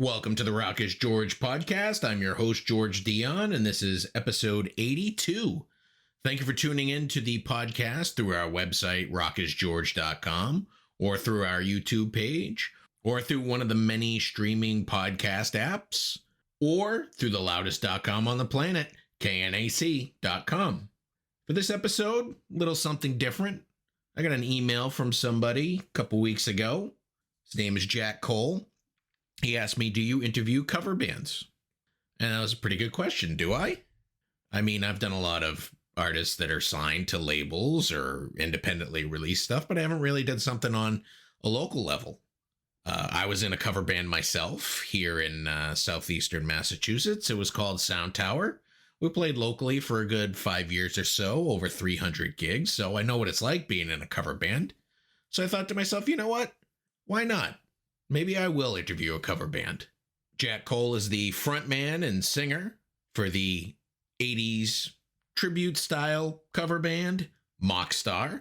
Welcome to the Rock is George podcast. I'm your host, George Dionne, and this is episode 82. Thank you for tuning in to the podcast through our website, rockisgeorge.com, or through our YouTube page, or through one of the many streaming podcast apps, or through the loudest.com on the planet, knac.com. For this episode, a little something different. I got an email from somebody a couple weeks ago. His name is Jack Kole. He asked me, do you interview cover bands? And that was a pretty good question. Do I? I mean, I've done a lot of artists that are signed to labels or independently released stuff, but I haven't really done something on a local level. I was in a cover band myself here in southeastern Massachusetts. It was called Sound Tower. We played locally for a good 5 years or so, over 300 gigs. So I know what it's like being in a cover band. So I thought to myself, you know what? Why not? Maybe I will interview a cover band. Jack Kole is the frontman and singer for the 80s tribute style cover band, Mockstar.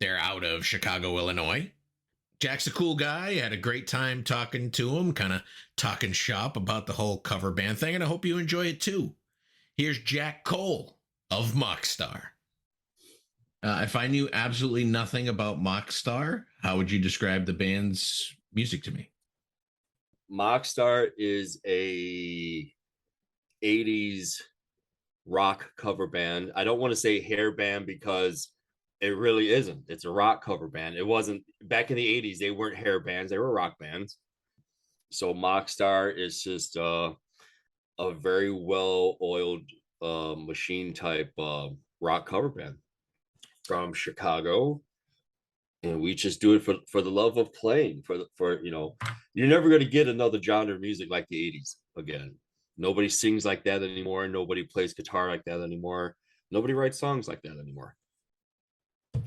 They're out of Chicago, Illinois. Jack's a cool guy. I had a great time talking to him, kind of talking shop about the whole cover band thing, and I hope you enjoy it too. Here's Jack Kole of Mockstar. If I knew absolutely nothing about Mockstar, how would you describe the band's music to me? Mockstar is a 80s rock cover band. I don't want to say hair band because it really isn't. It's a rock cover band. It wasn't back in the 80s. They weren't hair bands. They were rock bands. So Mockstar is just a very well-oiled machine type rock cover band from Chicago. And we just do it for the love of playing, for you're never going to get another genre of music like the 80s again. Nobody sings like that anymore. Nobody plays guitar like that anymore. Nobody writes songs like that anymore.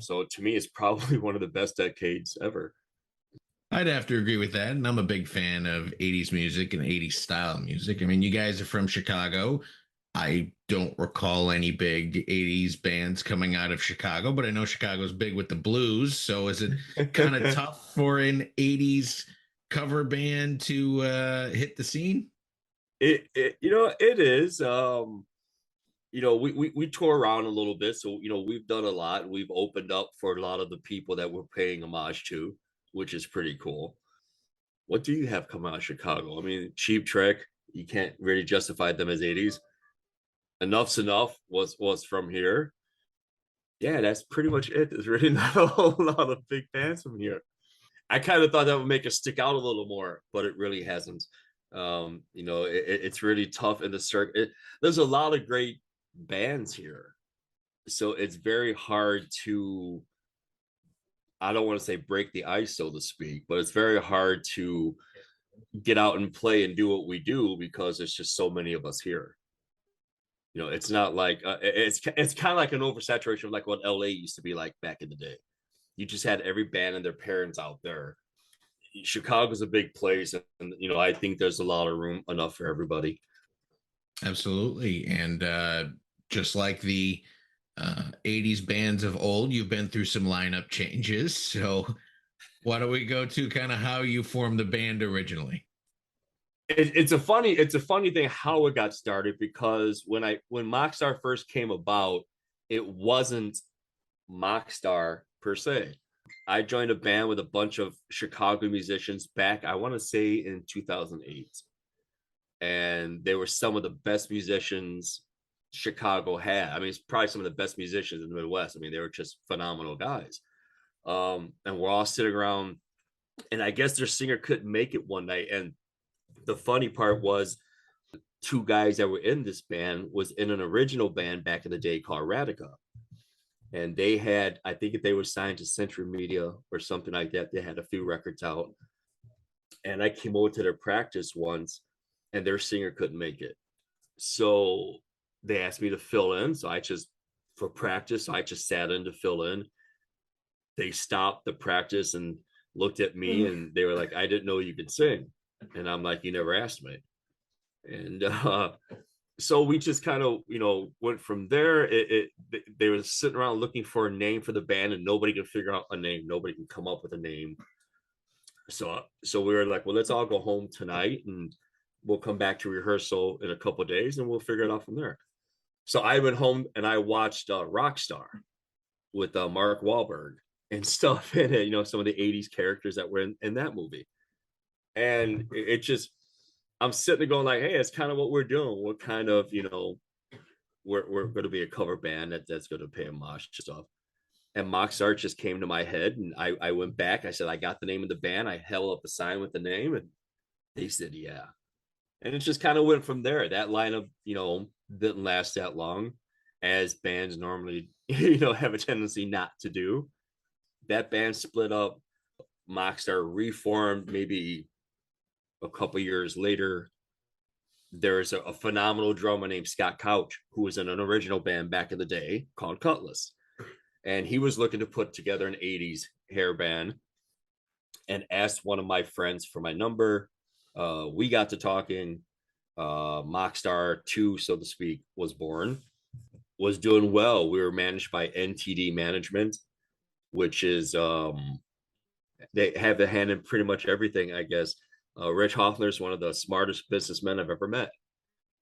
So to me, it's probably one of the best decades ever. I'd have to agree with that. And I'm a big fan of 80s music and 80s style music. I mean, you guys are from Chicago. I don't recall any big 80s bands coming out of Chicago, but I know Chicago's big with the blues. So is it kind of tough for an 80s cover band to hit the scene? It is. We tour around a little bit, so we've done a lot. We've opened up for a lot of the people that we're paying homage to, which is pretty cool. What do you have coming out of Chicago? I mean, Cheap Trick, you can't really justify them as 80s. Enough's Enough was from here. Yeah, that's pretty much it. There's really not a whole lot of big bands from here. I kind of thought that would make us stick out a little more, but it really hasn't. It's really tough in the circuit. There's a lot of great bands here, so it's very hard to, I don't want to say break the ice, so to speak, but it's very hard to get out and play and do what we do because there's just so many of us here. It's not like it's kind of like an oversaturation of like what LA used to be like back in the day. You just had every band and their parents out there. Chicago's a big place, and I think there's a lot of room enough for everybody. Absolutely. And just like the 80s bands of old, you've been through some lineup changes. So why don't we go to kind of how you formed the band originally? It's a funny thing how it got started, because when Mockstar first came about, it wasn't Mockstar per se. I joined a band with a bunch of Chicago musicians back, I want to say, in 2008. And they were some of the best musicians Chicago had. I mean, it's probably some of the best musicians in the Midwest. I mean, they were just phenomenal guys. And we're all sitting around, and I guess their singer couldn't make it one night. And the funny part was, two guys that were in this band was in an original band back in the day called Radica. And they had, I think if they were signed to Century Media or something like that, they had a few records out. And I came over to their practice once, and their singer couldn't make it. So they asked me to fill in. So I just sat in to fill in. They stopped the practice and looked at me, and they were like, I didn't know you could sing. And I'm like, you never asked me. And so we just kind of, went from there. They were sitting around looking for a name for the band, and nobody could figure out a name. Nobody can come up with a name. So we were like, well, let's all go home tonight and we'll come back to rehearsal in a couple of days and we'll figure it out from there. So I went home and I watched Rockstar with Mark Wahlberg and stuff in it, some of the 80s characters that were in that movie. And it just, I'm sitting there going like, hey, it's kind of what we're doing. What kind of, we're going to be a cover band that's going to pay homage to stuff. And Mockstar just came to my head, and I went back. I said, I got the name of the band. I held up a sign with the name, and they said, yeah. And it just kind of went from there. That lineup, didn't last that long, as bands normally, have a tendency not to do. That band split up. Mockstar reformed maybe a couple years later. There's a phenomenal drummer named Scott Couch, who was in an original band back in the day called Cutlass. And he was looking to put together an 80s hair band and asked one of my friends for my number. We got to talking. Mockstar 2, so to speak, was born, was doing well. We were managed by NTD Management, which is, they have a hand in pretty much everything, I guess. Rich Hoffner is one of the smartest businessmen I've ever met.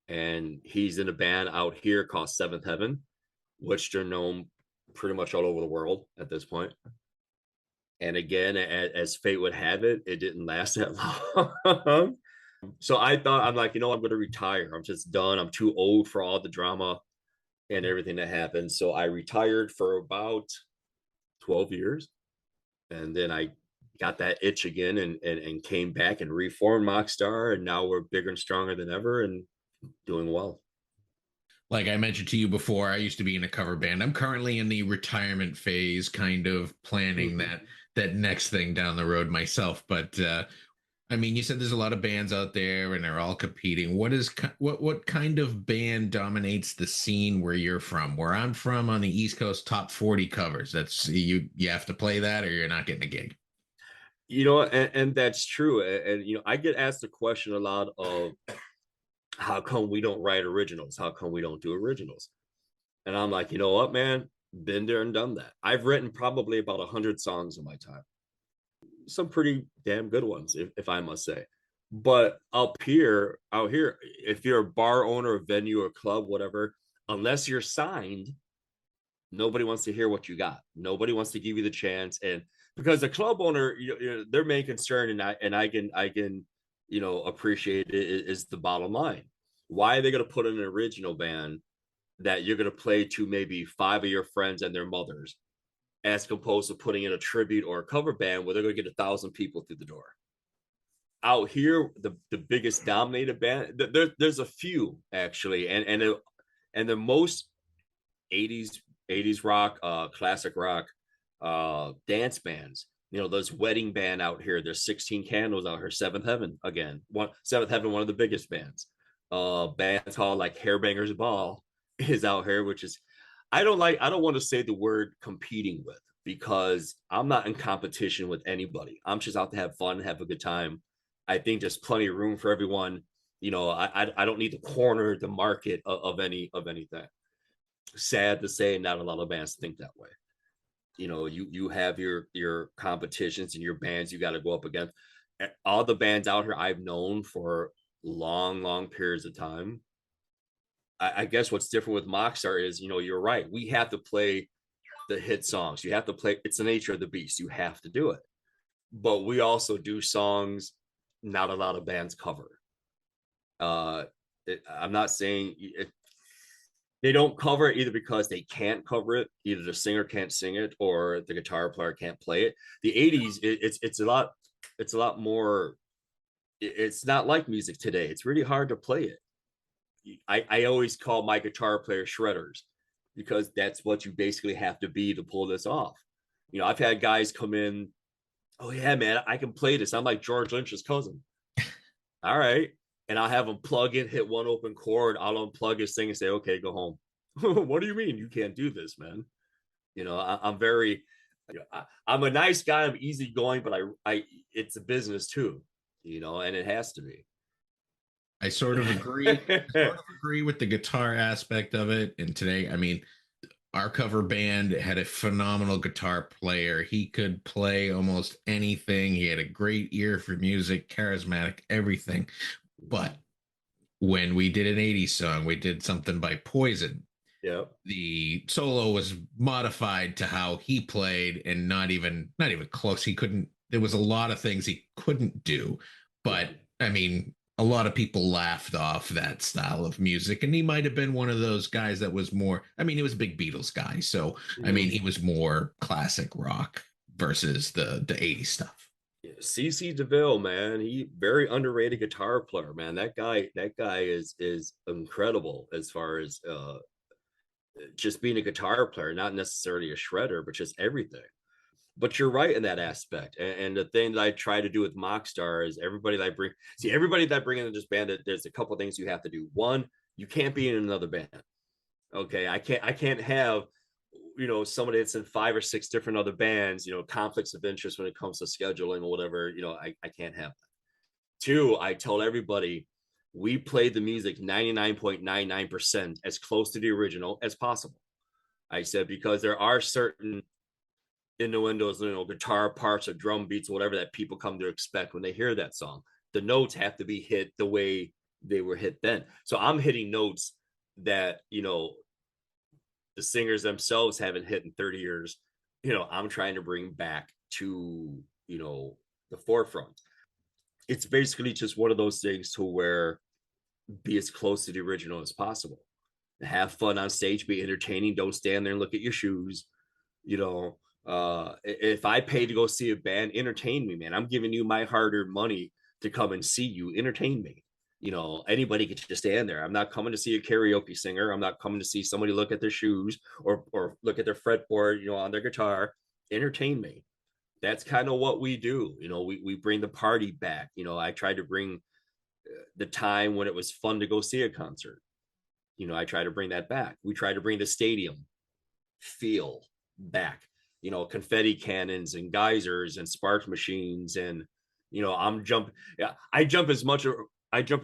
And he's in a band out here called Seventh Heaven, which they're known pretty much all over the world at this point. And again, as fate would have it, it didn't last that long. So I thought, I'm like, I'm going to retire. I'm just done. I'm too old for all the drama and everything that happened. So I retired for about 12 years. And then I got that itch again and came back and reformed Mockstar. And now we're bigger and stronger than ever and doing well. Like I mentioned to you before, I used to be in a cover band. I'm currently in the retirement phase, kind of planning that next thing down the road myself. But I mean, you said there's a lot of bands out there, and they're all competing. What kind of band dominates the scene where you're from? Where I'm from on the East Coast, top 40 covers. That's you. You have to play that, or you're not getting a gig. And that's true. And I get asked the question a lot of, how come we don't write originals? How come we don't do originals? And I'm like, you know what, man? Been there and done that. I've written probably about 100 songs in my time. Some pretty damn good ones, if I must say. But out here, if you're a bar owner, a venue, or club, whatever, unless you're signed, nobody wants to hear what you got. Nobody wants to give you the chance. And because the club owner, their main concern, and I can appreciate it, is the bottom line. Why are they going to put in an original band that you're going to play to maybe 5 of your friends and their mothers, as opposed to putting in a tribute or a cover band where they're going to get 1,000 people through the door? Out here, the biggest dominated band, there's a few actually, and the most 80s rock, classic rock, dance bands. Those wedding band out here. There's 16 Candles out here. Seventh Heaven again. Seventh Heaven, one of the biggest bands. Bands called like Hairbangers Ball is out here, which is, I don't want to say the word competing with, because I'm not in competition with anybody. I'm just out to have fun, have a good time. I think there's plenty of room for everyone. I don't need to corner the market of anything. Sad to say, not a lot of bands think that way. You have your competitions and your bands you got to go up against. All the bands out here I've known for long periods of time. I guess what's different with Mockstar is, you're right. We have to play the hit songs. You have to play. It's the nature of the beast. You have to do it. But we also do songs not a lot of bands cover. I'm not saying they don't cover it either because they can't cover it. Either the singer can't sing it or the guitar player can't play it. The 80s, it's a lot more. It's not like music today. It's really hard to play it. I always call my guitar player shredders, because that's what you basically have to be to pull this off. I've had guys come in, oh yeah, man, I can play this. I'm like George Lynch's cousin. All right. And I'll have him plug in, hit one open chord. I'll unplug his thing and say, okay, go home. What do you mean you can't do this, man? I'm very, I'm a nice guy. I'm easygoing, but it's a business too, and it has to be. I sort of agree. I sort of agree with the guitar aspect of it. And today, I mean, our cover band had a phenomenal guitar player. He could play almost anything. He had a great ear for music, charismatic, everything. But when we did an 80s song, we did something by Poison. Yeah. The solo was modified to how he played and not even close. He couldn't There was a lot of things he couldn't do. But I mean, a lot of people laughed off that style of music, and he might have been one of those guys that was more, I mean, he was a big Beatles guy, so I mean, he was more classic rock versus the 80s stuff. CC DeVille, man, he very underrated guitar player, man. That guy is incredible as far as just being a guitar player, not necessarily a shredder, but just everything. But you're right in that aspect. And the thing that I try to do with Mockstar is everybody that I bring into this band, there's a couple of things you have to do. One, you can't be in another band. Okay. I can't have, somebody that's in 5 or 6 different other bands, conflicts of interest when it comes to scheduling or whatever, I can't have that. Two, I told everybody we played the music 99.99% as close to the original as possible. I said, because there are certain innuendos, guitar parts or drum beats or whatever that people come to expect when they hear that song. The notes have to be hit the way they were hit then. So I'm hitting notes that, the singers themselves haven't hit in 30 years. I'm trying to bring back to, the forefront. It's basically just one of those things to where be as close to the original as possible. Have fun on stage, be entertaining. Don't stand there and look at your shoes. If I pay to go see a band, entertain me, man. I'm giving you my hard-earned money to come and see you. Entertain me. Anybody could just stand there. I'm not coming to see a karaoke singer. I'm not coming to see somebody look at their shoes or look at their fretboard, on their guitar. Entertain me. That's kind of what we do. We bring the party back. I try to bring the time when it was fun to go see a concert. I try to bring that back. We try to bring the stadium feel back. Confetti cannons and geysers and spark machines, and I'm jump. Yeah, I jump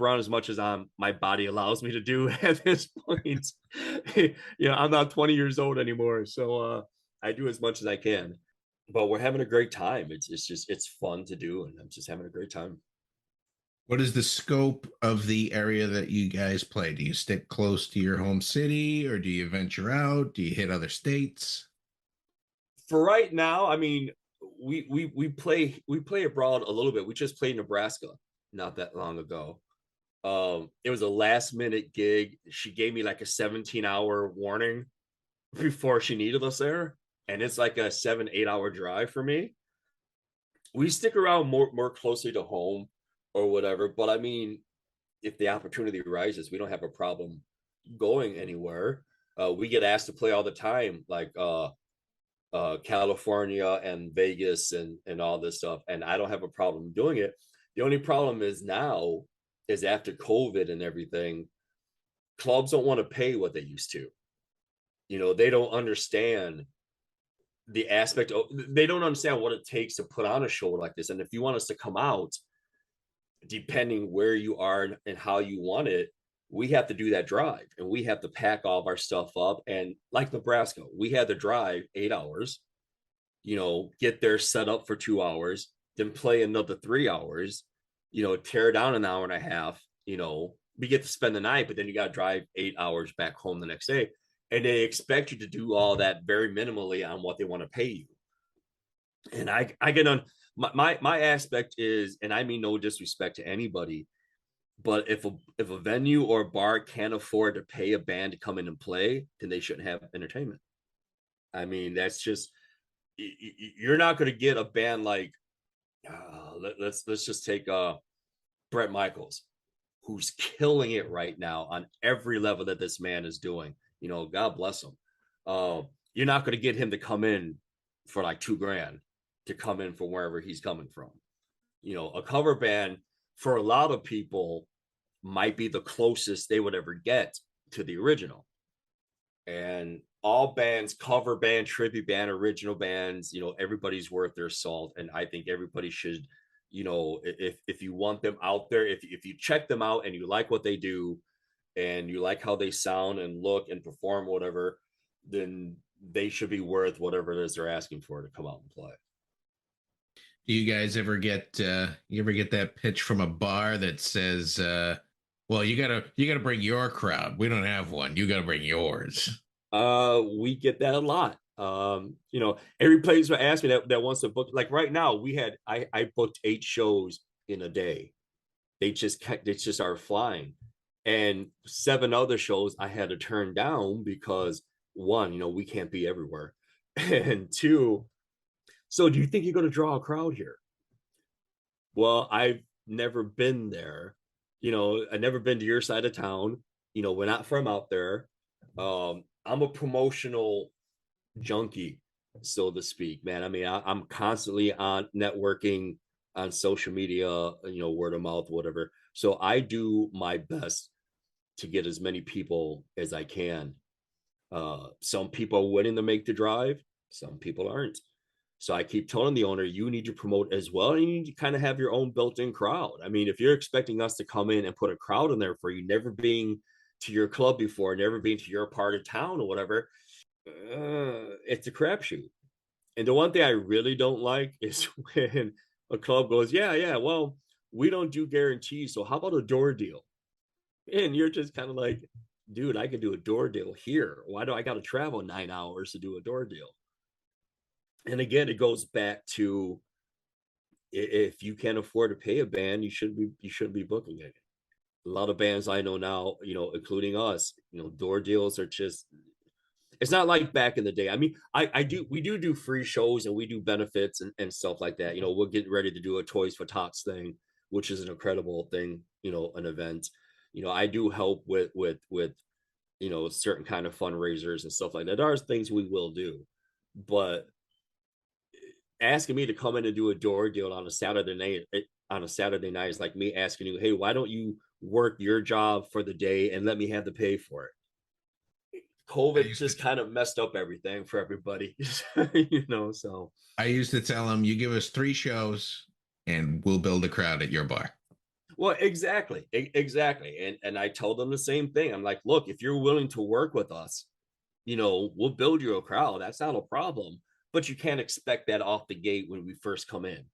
around as much as my body allows me to do at this point. I'm not 20 years old anymore, so I do as much as I can. But we're having a great time. It's fun to do, and I'm just having a great time. What is the scope of the area that you guys play? Do you stick close to your home city, or do you venture out? Do you hit other states? For right now, I mean, we play abroad a little bit. We just played Nebraska not that long ago. It was a last minute gig. She gave me like a 17-hour warning before she needed us there, and it's like a 7-8 hour drive for me. We stick around more closely to home or whatever, but I mean, if the opportunity arises, we don't have a problem going anywhere. We get asked to play all the time, like California and Vegas and all this stuff, and I don't have a problem doing it. The only problem is now is after COVID and everything, clubs don't want to pay what they used to. They don't understand the aspect of, they don't understand what it takes to put on a show like this. And if you want us to come out, depending where you are and how you want it, we have to do that drive, and we have to pack all of our stuff up. And like Nebraska, we had to drive 8 hours, get there, set up for 2 hours, then play another 3 hours, tear down an hour and a half, we get to spend the night, but then you got to drive 8 hours back home the next day. And they expect you to do all that very minimally on what they want to pay you. And I get on my aspect is, and I mean no disrespect to anybody, but if a venue or a bar can't afford to pay a band to come in and play, then they shouldn't have entertainment. I mean, that's just, you're not going to get a band like let's just take Brett Michaels, who's killing it right now on every level that this man is doing. God bless him. You're not going to get him to come in for like $2,000 to come in from wherever he's coming from. A cover band for a lot of people might be the closest they would ever get to the original. And all bands, cover band, tribute band, original bands, everybody's worth their salt. And I think everybody should, if you want them out there, if you check them out and you like what they do and you like how they sound and look and perform, whatever, then they should be worth whatever it is they're asking for to come out and play. Do you guys ever get that pitch from a bar that says, well, you gotta bring your crowd. We don't have one. You gotta bring yours. We get that a lot. Every place will ask me that wants to book. Like right now, I booked 8 shows in a day. They just are flying, and 7 other shows I had to turn down because one, we can't be everywhere, and two, so do you think you're going to draw a crowd here? Well, I've never been there. I've never been to your side of town. We're not from out there. I'm a promotional junkie, so to speak, man. I mean, I'm constantly on networking on social media, word of mouth, whatever. So I do my best to get as many people as I can. Some people are willing to make the drive, some people aren't. So I keep telling the owner, you need to promote as well. And you need to kind of have your own built-in crowd. I mean, if you're expecting us to come in and put a crowd in there for you, never being to your club before, never being to your part of town or whatever, it's a crapshoot. And the one thing I really don't like is when a club goes, yeah, well, we don't do guarantees. So how about a door deal? And you're just kind of like, dude, I can do a door deal here. Why do I got to travel 9 hours to do a door deal? And again, it goes back to, if you can't afford to pay a band, you shouldn't be booking it. A lot of bands I know now, including us, door deals are just, it's not like back in the day. I mean, we do free shows and we do benefits and stuff like that. We're getting ready to do a Toys for Tots thing, which is an incredible thing, an event. I do help with certain kind of fundraisers and stuff like that. There are things we will do, but asking me to come in and do a door deal on a Saturday night is like me asking you, hey, why don't you work your job for the day and let me have to pay for it? I COVID used to just kind of messed up everything for everybody. So I used to tell them, you give us 3 shows and we'll build a crowd at your bar. well, exactly. And I told them the same thing. I'm like, look, if you're willing to work with us, we'll build you a crowd. That's not a problem. But you can't expect that off the gate when we first come in.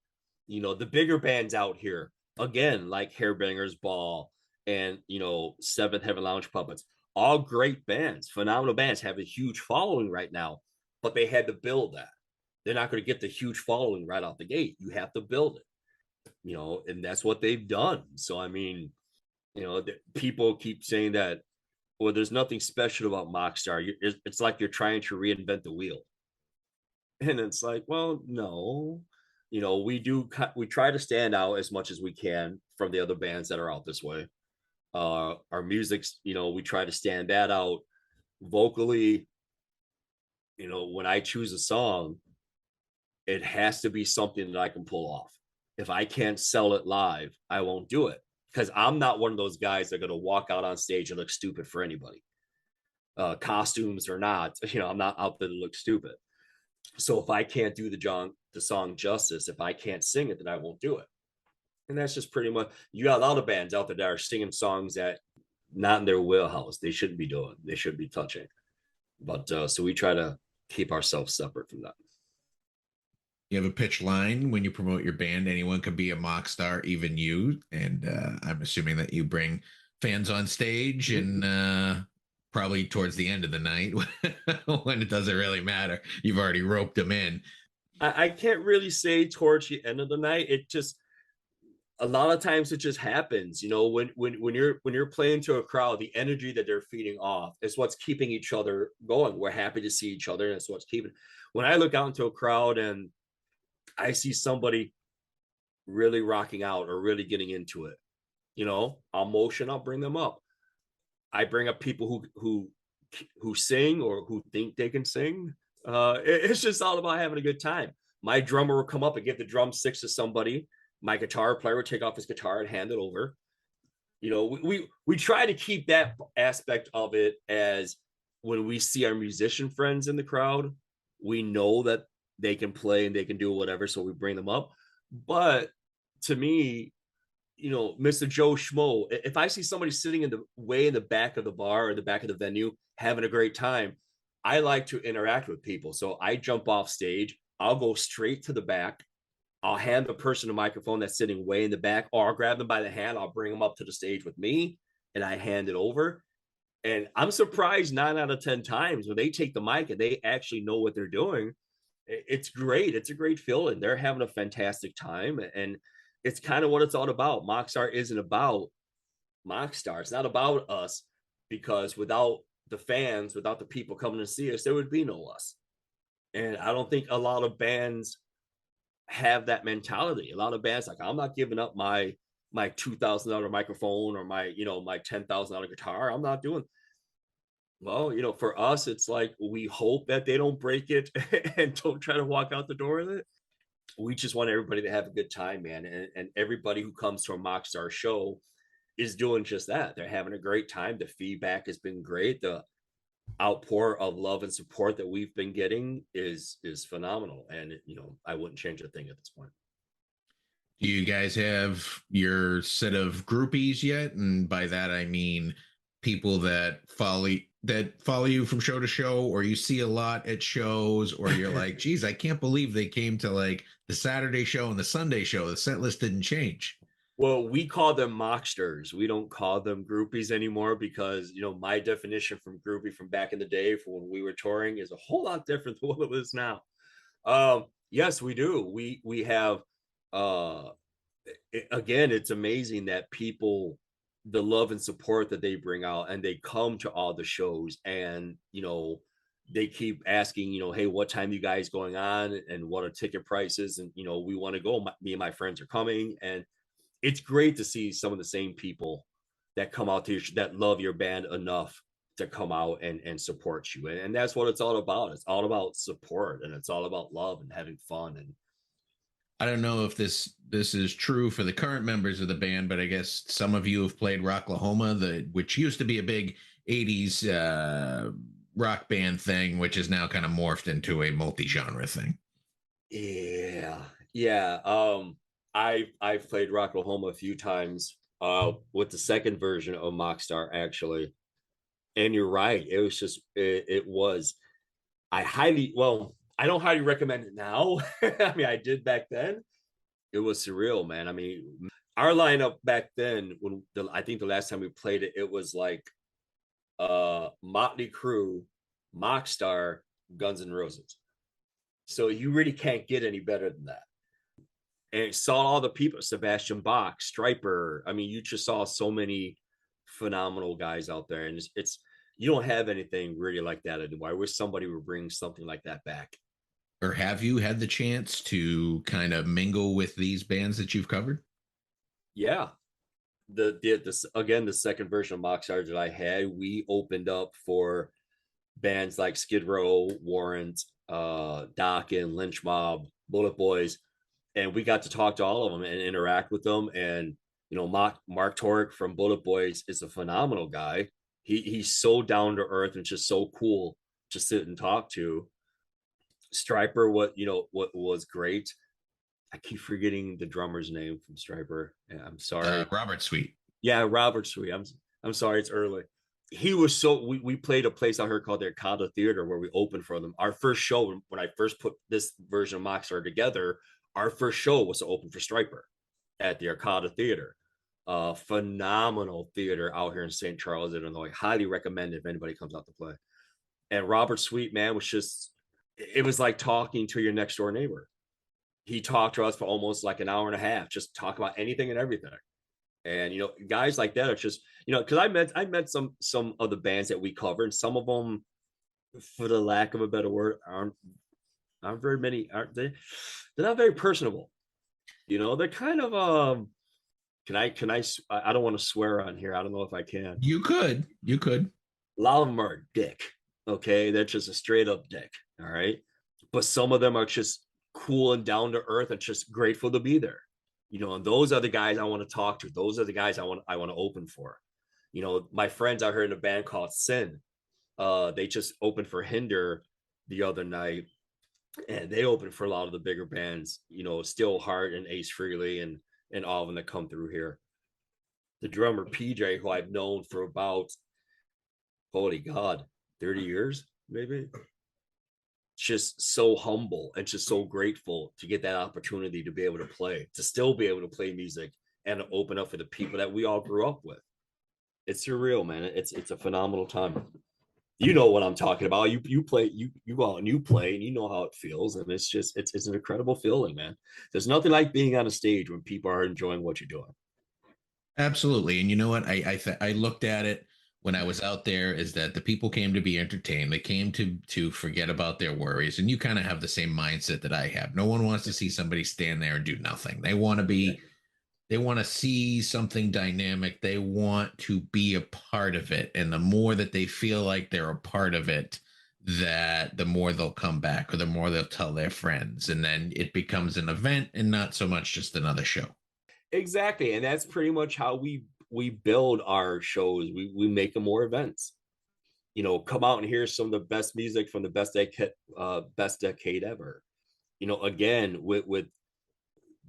The bigger bands out here, again, like Hairbangers Ball and Seventh Heaven Lounge Puppets, all great bands, phenomenal bands, have a huge following right now, but they had to build that. They're not going to get the huge following right off the gate. You have to build it, and that's what they've done. So I mean, people keep saying that, well, there's nothing special about Mockstar. It's like you're trying to reinvent the wheel. And it's like, well, no, we try to stand out as much as we can from the other bands that are out this way. Our music's, we try to stand that out vocally. When I choose a song, it has to be something that I can pull off. If I can't sell it live, I won't do it, because I'm not one of those guys that are going to walk out on stage and look stupid for anybody. Costumes or not, I'm not out there to look stupid. So if I can't do the song justice, if I can't sing it, then I won't do it. And that's just pretty much, you got a lot of bands out there that are singing songs that not in their wheelhouse. They shouldn't be doing. They shouldn't be touching. But so we try to keep ourselves separate from that. You have a pitch line when you promote your band. Anyone could be a mock star, even you. And I'm assuming that you bring fans on stage and probably towards the end of the night when it doesn't really matter. You've already roped them in. I can't really say towards the end of the night. It just, a lot of times it just happens, when you're playing to a crowd, the energy that they're feeding off is what's keeping each other going. We're happy to see each other, and it's what's keeping. When I look out into a crowd and I see somebody really rocking out or really getting into it, I'll motion, I'll bring them up. I bring up people who sing or who think they can sing. It's just all about having a good time. My drummer will come up and give the drumsticks to somebody. My guitar player would take off his guitar and hand it over. We try to keep that aspect of it, as when we see our musician friends in the crowd, we know that they can play and they can do whatever, so we bring them up. But to me, Mr. Joe Schmo, if I see somebody sitting in the back of the bar or the back of the venue having a great time, I like to interact with people. So I jump off stage, I'll go straight to the back. I'll hand the person a microphone that's sitting way in the back, or I'll grab them by the hand, I'll bring them up to the stage with me, and I hand it over. And I'm surprised 9 out of 10 times when they take the mic and they actually know what they're doing. It's great. It's a great feeling. They're having a fantastic time. And it's kind of what it's all about. Mockstar isn't about Mockstar. It's not about us, because without the fans, without the people coming to see us, there would be no us. And I don't think a lot of bands have that mentality. A lot of bands like, I'm not giving up my $2,000 microphone or my $10,000 guitar. I'm not doing. Well, for us, it's like we hope that they don't break it and don't try to walk out the door with it. We just want everybody to have a good time, man. And everybody who comes to a Mockstar show is doing just that. They're having a great time. The feedback has been great. The outpour of love and support that we've been getting is phenomenal. And I wouldn't change a thing at this point. Do you guys have your set of groupies yet? And by that I mean people that follow you from show to show, or you see a lot at shows, or you're like, geez, I can't believe they came to like the Saturday show and the Sunday show. The set list didn't change. Well, we call them mocksters. We don't call them groupies anymore, because my definition from groupie from back in the day, for when we were touring, is a whole lot different than what it is now. Yes, we do. We have again, it's amazing that people, the love and support that they bring out, and they come to all the shows, and they keep asking, hey, what time you guys going on, and what are ticket prices, and we want to go. Me and my friends are coming, and it's great to see some of the same people that come out to you, that love your band enough to come out and support you. And that's what it's all about. It's all about support, and it's all about love and having fun. And I don't know if this is true for the current members of the band, but I guess some of you have played Rocklahoma, which used to be a big '80s rock band thing, which is now kind of morphed into a multi-genre thing. yeah. I've played Rocklahoma a few times with the second version of Mockstar, actually. And you're right. It was just it was. I don't highly recommend it now. I mean, I did back then. It was surreal, man. I mean, our lineup back then, I think the last time we played it, it was like Motley Crue, Mockstar, Guns N' Roses. So you really can't get any better than that. And saw all the people, Sebastian Bach, Striper. I mean, you just saw so many phenomenal guys out there, and it's you don't have anything really like that anymore. I wish somebody would bring something like that back. Or have you had the chance to kind of mingle with these bands that you've covered? Yeah, the second version of Mockstar that I had, we opened up for bands like Skid Row, Warrant, Dokken, Lynch Mob, Bullet Boys, and we got to talk to all of them and interact with them. And Mark Torek from Bullet Boys is a phenomenal guy. He's so down to earth and just so cool to sit and talk to. Striper, what was great. I keep forgetting the drummer's name from Striper. I'm sorry. Robert Sweet. Yeah, Robert Sweet. I'm sorry, it's early. He was so we played a place out here called the Arcada Theater, where we opened for them. Our first show, when I first put this version of Mockstar together, our first show was to open for Striper at the Arcada Theater. Phenomenal theater out here in St. Charles, Illinois. Highly recommend if anybody comes out to play. And Robert Sweet, man, was just, it was like talking to your next door neighbor. He talked to us for almost like an hour and a half, just talk about anything and everything. And guys like that are just, because I met some of the bands that we cover, and some of them, for the lack of a better word, aren't very many, aren't they? They're not very personable. They're kind of I don't want to swear on here. I don't know if I can. You could. A lot of them are a dick. Okay, they're just a straight up dick. All right, but some of them are just cool and down to earth and just grateful to be there. And those are the guys I want to talk to. Those are the guys I want to open for. My friends out here in a band called Sin. They just opened for Hinder the other night, and they opened for a lot of the bigger bands. Still Hart and Ace Frehley and all of them that come through here. The drummer PJ, who I've known for about, holy God, 30 years. maybe. Just so humble and just so grateful to get that opportunity to be able to play, to still be able to play music and open up for the people that we all grew up with. It's surreal, man. It's a phenomenal time. You know what I'm talking about. You play, you go out and you play, and you know how it feels, and it's an incredible feeling, man. There's nothing like being on a stage when people are enjoying what you're doing. Absolutely. And you know what? I looked at it when I was out there is that the people came to be entertained. They came to forget about their worries. And you kind of have the same mindset that I have. No one wants to see somebody stand there and do nothing. Yeah. They want to see something dynamic. They want to be a part of it. And the more that they feel like they're a part of it, that the more they'll come back or the more they'll tell their friends. And then it becomes an event and not so much just another show. Exactly, and that's pretty much how we build our shows. We make them more events. You know, come out and hear some of the best music from the best decade ever. You know, again with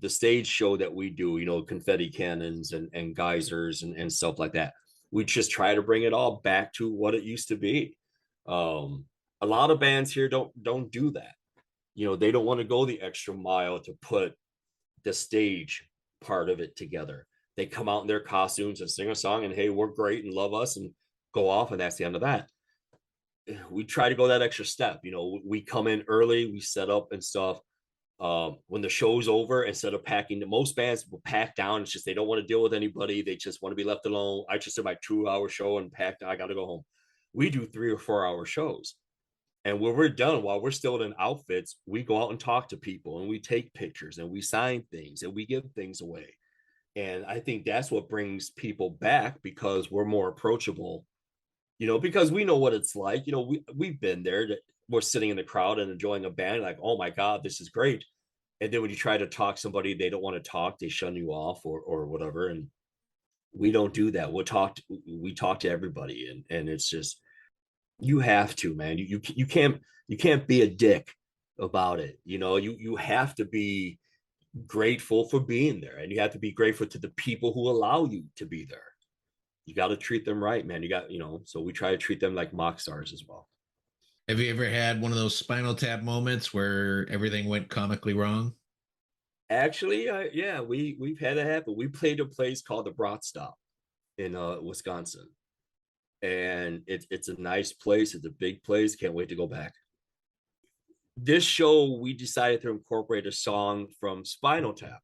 the stage show that we do, you know, confetti cannons and geysers and stuff like that. We just try to bring it all back to what it used to be. A lot of bands here don't do that. You know, they don't want to go the extra mile to put the stage part of it together. They come out in their costumes and sing a song and hey, we're great and love us and go off, and that's the end of that. We try to go that extra step. You know, we come in early, we set up and stuff. When the show's over, instead of packing, most bands will pack down. It's just they don't want to deal with anybody. They just want to be left alone. I just did my 2 hour show and packed. I got to go home. We do 3 or 4 hour shows. And when we're done, while we're still in outfits, we go out and talk to people and we take pictures and we sign things and we give things away. And I think that's what brings people back because we're more approachable, you know, because we know what it's like. You know, we've been there. We're sitting in the crowd and enjoying a band, like, oh my God, this is great. And then when you try to talk to somebody, they don't want to talk, they shun you off or whatever. And we don't do that. We talk to everybody, and it's just you have to, man. You can't be a dick about it. You know, you have to be grateful for being there, and you have to be grateful to the people who allow you to be there. You got to treat them right, man. You got, you know, so we try to treat them like mock stars as well. Have you ever had one of those Spinal Tap moments where everything went comically wrong? Actually, yeah, we've had it happen. We played a place called the Brat Stop in Wisconsin, and it's a nice place. It's a big place. Can't wait to go back. This show, we decided to incorporate a song from Spinal Tap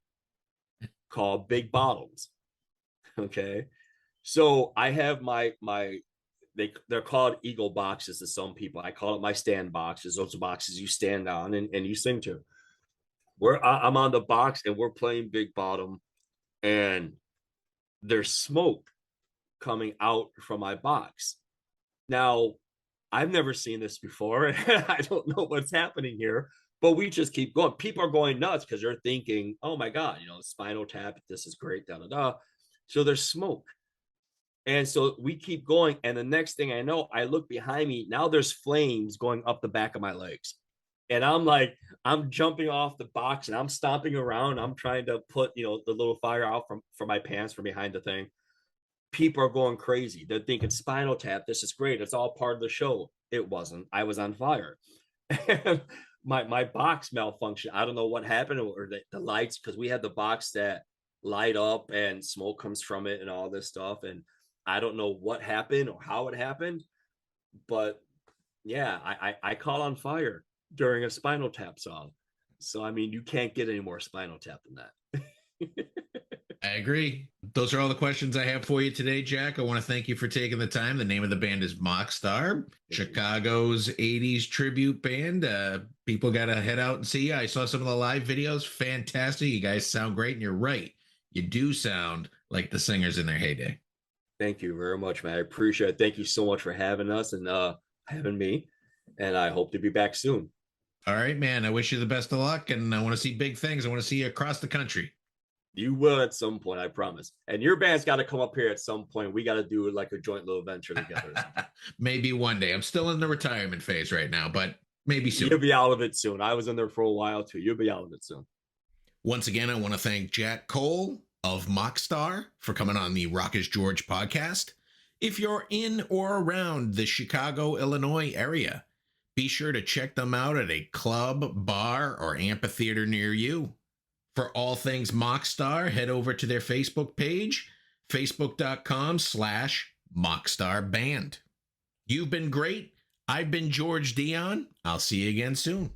called Big Bottoms. Okay. So I have my they're called eagle boxes to some people. I call it my stand boxes. Those are boxes you stand on and you sing to. I'm on the box and we're playing Big Bottom, and there's smoke coming out from my box. Now, I've never seen this before. I don't know what's happening here, but we just keep going. People are going nuts because they're thinking, oh my God, you know, Spinal Tap, this is great, da da da. So there's smoke. And so we keep going. And the next thing I know, I look behind me. Now there's flames going up the back of my legs. And I'm like, I'm jumping off the box and I'm stomping around. I'm trying to put, you know, the little fire out from my pants from behind the thing. People are going crazy. They're thinking Spinal Tap, this is great. It's all part of the show. It wasn't. I was on fire. And my box malfunctioned. I don't know what happened, or the lights, because we had the box that light up and smoke comes from it and all this stuff. And I don't know what happened or how it happened, but yeah, I caught on fire during a Spinal Tap song. So I mean, you can't get any more Spinal Tap than that. I agree. Those are all the questions I have for you today, Jack. I want to thank you for taking the time. The name of the band is Mockstar, Chicago's 80s tribute band. People got to head out and see you. I saw some of the live videos. Fantastic. You guys sound great. And you're right. You do sound like the singers in their heyday. Thank you very much, man. I appreciate it. Thank you so much for having us and having me. And I hope to be back soon. All right, man. I wish you the best of luck. And I want to see big things. I want to see you across the country. You will at some point, I promise. And your band's got to come up here at some point. We got to do like a joint little venture together. Maybe one day. I'm still in the retirement phase right now, but maybe soon. You'll be out of it soon. I was in there for a while too. You'll be out of it soon. Once again, I want to thank Jack Kole of Mockstar for coming on the Rock is George podcast. If you're in or around the Chicago, Illinois area, Be sure to check them out at a club, bar, or amphitheater near you. For all things Mockstar, head over to their Facebook page, facebook.com/MockstarBand. You've been great. I've been George Dionne. I'll see you again soon.